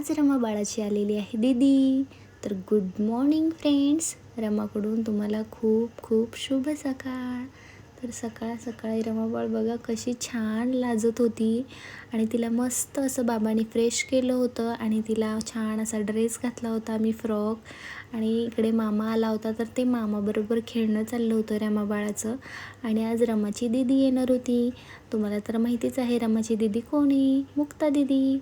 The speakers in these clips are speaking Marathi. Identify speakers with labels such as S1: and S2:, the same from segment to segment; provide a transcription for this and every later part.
S1: आज रमा बाळाची आलेली आहे दीदी. तर गुड मॉर्निंग फ्रेंड्स, रमाकडून तुम्हाला खूप खूप शुभ सकाळ. तर सकाळ सकाळी रमा बाळ बघा कशी छान लाजत होती आणि तिला मस्त असं बाबांनी फ्रेश केलं होतं आणि तिला छान असा ड्रेस घातला होता मी फ्रॉक. आणि इकडे मामा आला होता तर ते मामाबरोबर खेळणं चाललं होतं रमा बाळाचं. आणि आज रमाची दीदी येणार होती. तुम्हाला तर माहितीच आहे रमाची दीदी कोण आहे, मुक्ता दीदी.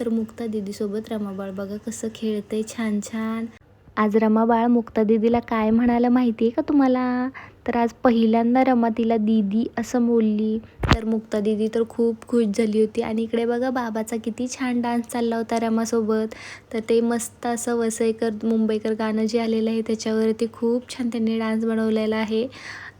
S1: तर मुक्ता दीदीसोबत रमाबाळ बघा कसं खेळते छान छान. आज रमाबाळ मुक्ता दीदीला काय म्हणालं माहिती आहे का तुम्हाला? तर आज पहिल्यांदा रमा तिला दीदी असं बोलली. तर मुक्ता दीदी तर खूप खुश झाली होती. आणि इकडे बघा बाबाचा किती छान डान्स चालला होता रमासोबत. तर ते मस्त असं वसईकर मुंबईकर गाणं जे आलेलं आहे त्याच्यावरती खूप छान त्यांनी डान्स बनवलेला आहे,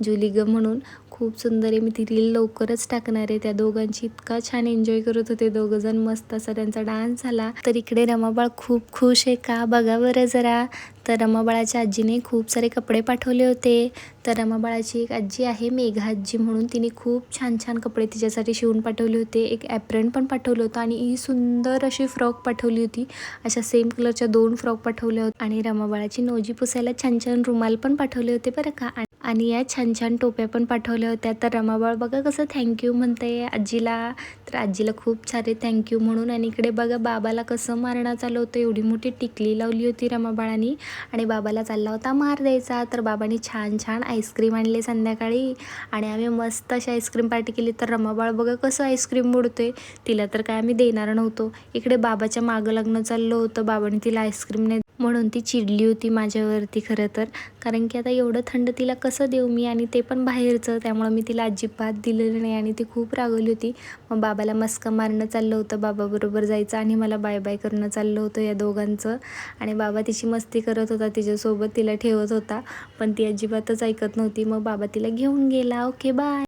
S1: जुली ग म्हणून. खूप सुंदर आहे. मी ती रील लवकरच टाकणार आहे. त्या दोघांची इतका छान एन्जॉय करत होते दोघंजण, मस्त असा त्यांचा डान्स झाला. तर इकडे रमाबाळ खूप खुश आहे का बघा बरं जरा. तर रमाबाळाच्या आजीने खूप सारे कपडे पाठवले होते. तर रमाबाळाची एक आजी आहे मेघा आजी म्हणून, तिने खूप छान छान कपडे तिच्यासाठी शिवून पाठवले होते. एक ॲप्रन पण पाठवलं होतं आणि ही सुंदर अशी फ्रॉक पाठवली होती. अशा सेम कलरच्या 2 फ्रॉक पाठवल्या होत्या. आणि रमाबाळाची नोजी पुसायला छान छान रुमाल पण पाठवले होते बरं का. आणि या छान छान टोप्या पण पाठवल्या होत्या. तर रमाबाळ बघा कसं थँक्यू म्हणते आजीला. तर आजीला खूप सारे थँक्यू म्हणून. आणि इकडे बघा बाबाला कसं मारणं चालू होतं. एवढी मोठी टिकली लावली होती रमाबाळानी आणि बाबाला चालला होता मार द्यायचा. तर बाबांनी छान छान आईस्क्रीम आणले संध्याकाळी आणि आम्ही मस्त अशी आईस्क्रीम पार्टी केली. तर रमाबाळ बघा कसं आईस्क्रीम बुडते. तिला तर काय आम्ही देणार नव्हतो. इकडे बाबाच्या मागं लग्न चाललं होतं, बाबांनी तिला आईस्क्रीम नाही म्हणून ती चिडली होती माझ्यावरती खरं तर. कारण की आता एवढं थंड तिला कसं देऊ मी, आणि ते पण बाहेरचं. त्यामुळं मी तिला अजिबात दिलेलं नाही आणि ती खूप रागवली होती. मग बाबाला मस्का मारणं चाललं होतं, बाबाबरोबर जायचं आणि मला बाय बाय करणं चाललं होतं या दोघांचं. आणि बाबा तिची मस्ती करत होता, तिच्यासोबत तिला ठेवत होता, पण ती अजिबातच ऐकत नव्हती. मग बाबा तिला घेऊन गेला. Okay bye.